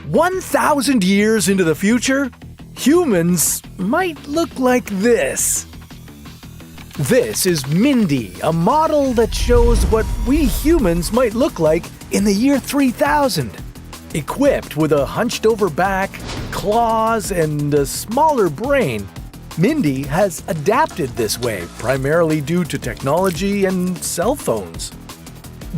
1,000 years into the future, humans might look like this. This is Mindy, a model that shows what we humans might look like in the year 3000. Equipped with a hunched-over back, claws, and a smaller brain, Mindy has adapted this way primarily due to technology and cell phones.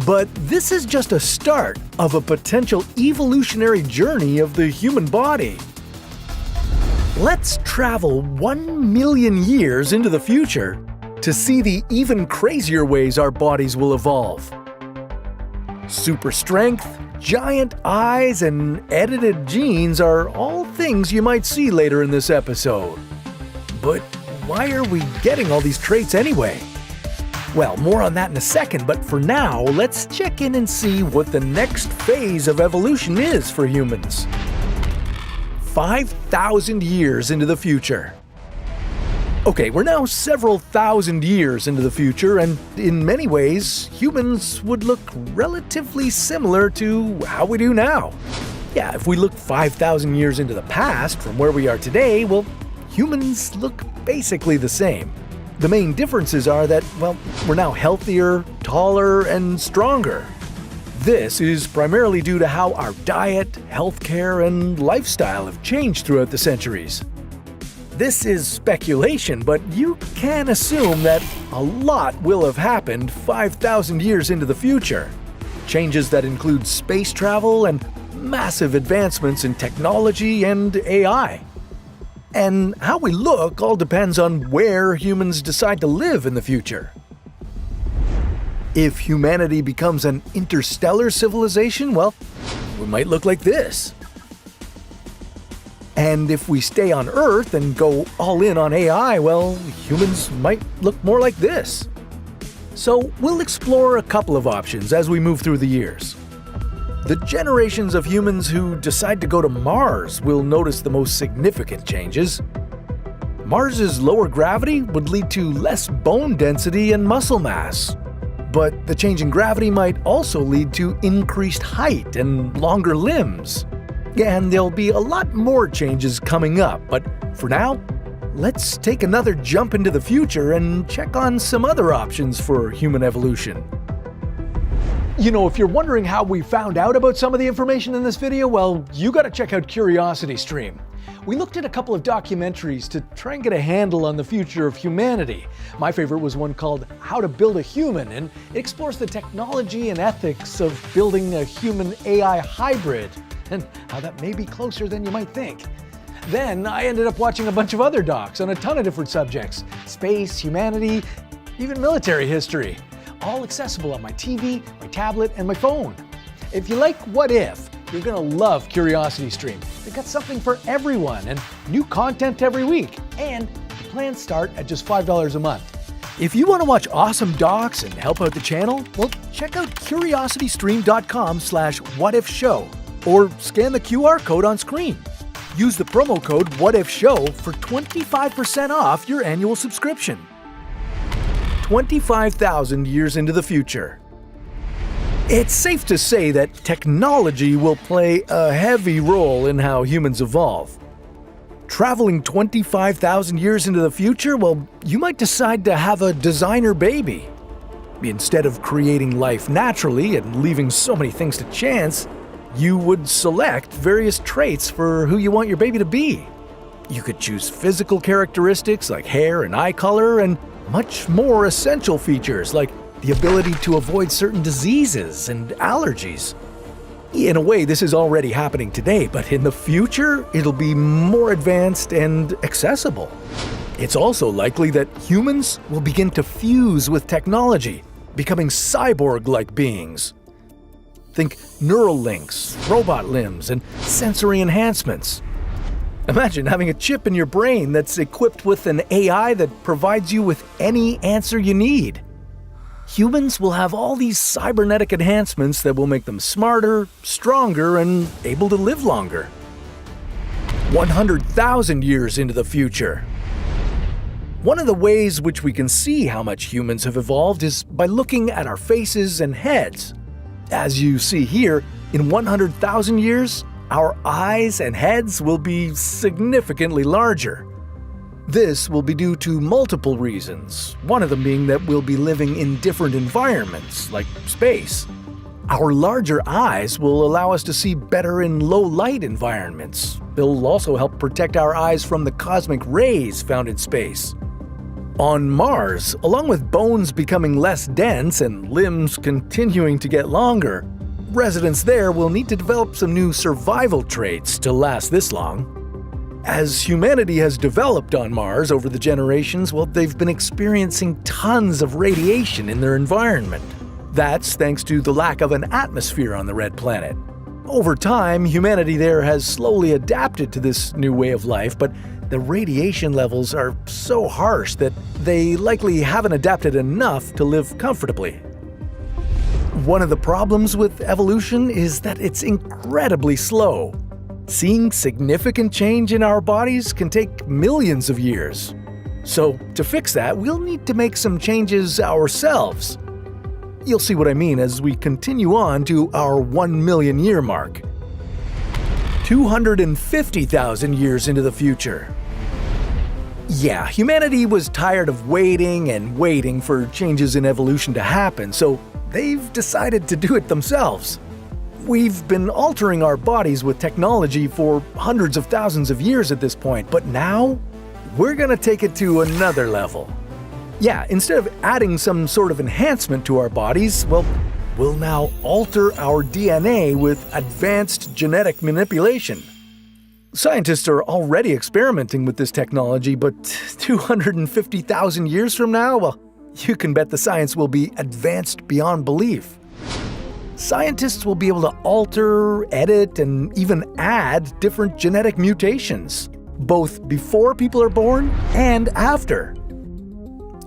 But this is just a start of a potential evolutionary journey of the human body. Let's travel 1 million years into the future to see the even crazier ways our bodies will evolve. Super strength, giant eyes, and edited genes are all things you might see later in this episode. But why are we getting all these traits anyway? Well, more on that in a second, but for now, let's check in and see what the next phase of evolution is for humans. 5,000 years into the future. Okay, we're now several thousand years into the future, and in many ways, humans would look relatively similar to how we do now. Yeah, if we look 5,000 years into the past from where we are today, well, humans look basically the same. The main differences are that, well, we're now healthier, taller, and stronger. This is primarily due to how our diet, healthcare, and lifestyle have changed throughout the centuries. This is speculation, but you can assume that a lot will have happened 5,000 years into the future. Changes that include space travel and massive advancements in technology and AI. And how we look all depends on where humans decide to live in the future. If humanity becomes an interstellar civilization, well, we might look like this. And if we stay on Earth and go all in on AI, well, humans might look more like this. So we'll explore a couple of options as we move through the years. The generations of humans who decide to go to Mars will notice the most significant changes. Mars's lower gravity would lead to less bone density and muscle mass. But the change in gravity might also lead to increased height and longer limbs. And there'll be a lot more changes coming up, but for now, let's take another jump into the future and check on some other options for human evolution. You know, if you're wondering how we found out about some of the information in this video, well, you gotta check out CuriosityStream. We looked at a couple of documentaries to try and get a handle on the future of humanity. My favorite was one called How to Build a Human, and it explores the technology and ethics of building a human-AI hybrid, and how that may be closer than you might think. Then I ended up watching a bunch of other docs on a ton of different subjects: space, humanity, even military history. All accessible on my TV, my tablet, and my phone. If you like What If, you're gonna love CuriosityStream. They've got something for everyone and new content every week. And the plans start at just $5 a month. If you want to watch awesome docs and help out the channel, well, check out curiositystream.com/whatifshow or scan the QR code on screen. Use the promo code WHATIFSHOW for 25% off your annual subscription. 25,000 years into the future. It's safe to say that technology will play a heavy role in how humans evolve. Traveling 25,000 years into the future, well, you might decide to have a designer baby. Instead of creating life naturally and leaving so many things to chance, you would select various traits for who you want your baby to be. You could choose physical characteristics like hair and eye color, and much more essential features like the ability to avoid certain diseases and allergies. In a way, this is already happening today, but in the future, it'll be more advanced and accessible. It's also likely that humans will begin to fuse with technology, becoming cyborg-like beings. Think neural links, robot limbs, and sensory enhancements. Imagine having a chip in your brain that's equipped with an AI that provides you with any answer you need. Humans will have all these cybernetic enhancements that will make them smarter, stronger, and able to live longer. 100,000 years into the future. One of the ways which we can see how much humans have evolved is by looking at our faces and heads. As you see here, in 100,000 years, our eyes and heads will be significantly larger. This will be due to multiple reasons, one of them being that we'll be living in different environments, like space. Our larger eyes will allow us to see better in low-light environments. They'll also help protect our eyes from the cosmic rays found in space. On Mars, along with bones becoming less dense and limbs continuing to get longer, residents there will need to develop some new survival traits to last this long. As humanity has developed on Mars over the generations, well, they've been experiencing tons of radiation in their environment. That's thanks to the lack of an atmosphere on the red planet. Over time, humanity there has slowly adapted to this new way of life, but the radiation levels are so harsh that they likely haven't adapted enough to live comfortably. One of the problems with evolution is that it's incredibly slow. Seeing significant change in our bodies can take millions of years. So, to fix that, we'll need to make some changes ourselves. You'll see what I mean as we continue on to our 1 million year mark. 250,000 years into the future. Yeah, humanity was tired of waiting and waiting for changes in evolution to happen, so they've decided to do it themselves. We've been altering our bodies with technology for hundreds of thousands of years at this point, but now we're gonna take it to another level. Yeah, instead of adding some sort of enhancement to our bodies, well, we'll now alter our DNA with advanced genetic manipulation. Scientists are already experimenting with this technology, but 250,000 years from now, well, you can bet the science will be advanced beyond belief. Scientists will be able to alter, edit, and even add different genetic mutations, both before people are born and after.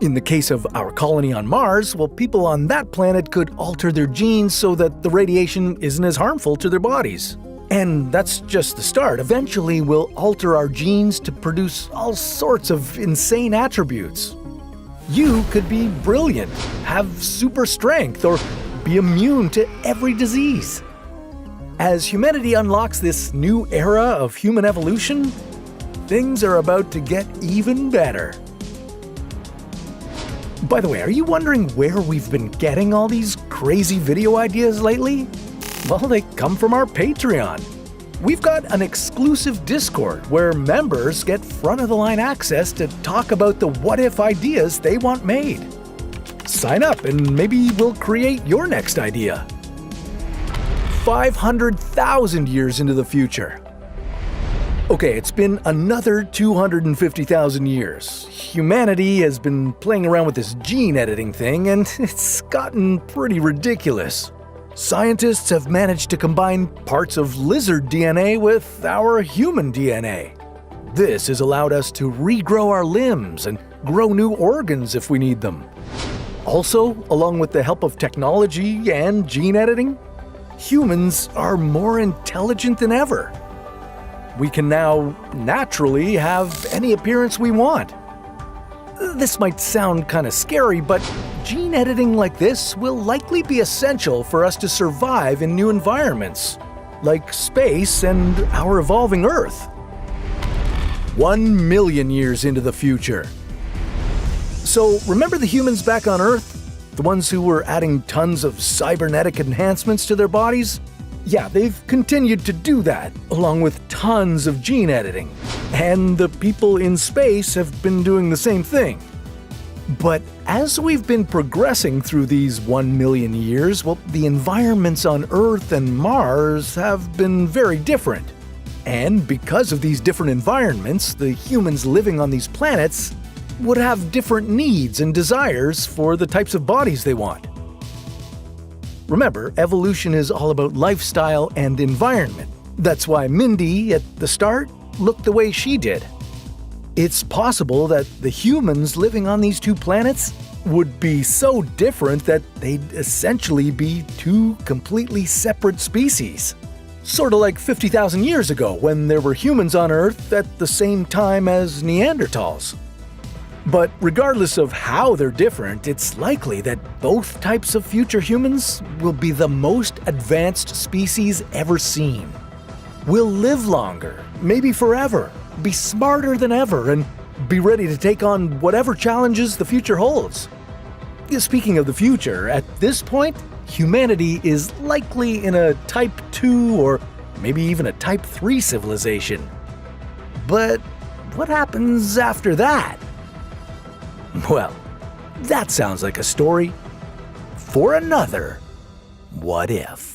In the case of our colony on Mars, well, people on that planet could alter their genes so that the radiation isn't as harmful to their bodies. And that's just the start. Eventually, we'll alter our genes to produce all sorts of insane attributes. You could be brilliant, have super strength, or be immune to every disease. As humanity unlocks this new era of human evolution, things are about to get even better. By the way, are you wondering where we've been getting all these crazy video ideas lately? Well, they come from our Patreon. We've got an exclusive Discord where members get front-of-the-line access to talk about the what-if ideas they want made. Sign up and maybe we'll create your next idea. 500,000 years into the future. Okay, it's been another 250,000 years. Humanity has been playing around with this gene editing thing, and it's gotten pretty ridiculous. Scientists have managed to combine parts of lizard DNA with our human DNA. This has allowed us to regrow our limbs and grow new organs if we need them. Also, along with the help of technology and gene editing, humans are more intelligent than ever. We can now naturally have any appearance we want. This might sound kind of scary, but gene editing like this will likely be essential for us to survive in new environments, like space and our evolving Earth. 1 million years into the future. So, remember the humans back on Earth? The ones who were adding tons of cybernetic enhancements to their bodies? Yeah, they've continued to do that, along with tons of gene editing. And the people in space have been doing the same thing. But as we've been progressing through these 1 million years, well, the environments on Earth and Mars have been very different. And because of these different environments, the humans living on these planets would have different needs and desires for the types of bodies they want. Remember, evolution is all about lifestyle and environment. That's why Mindy, at the start, looked the way she did. It's possible that the humans living on these two planets would be so different that they'd essentially be two completely separate species. Sort of like 50,000 years ago when there were humans on Earth at the same time as Neanderthals. But regardless of how they're different, it's likely that both types of future humans will be the most advanced species ever seen. We'll live longer, maybe forever, be smarter than ever, and be ready to take on whatever challenges the future holds. Speaking of the future, at this point, humanity is likely in a Type 2 or maybe even a Type 3 civilization. But what happens after that? Well, that sounds like a story for another What If.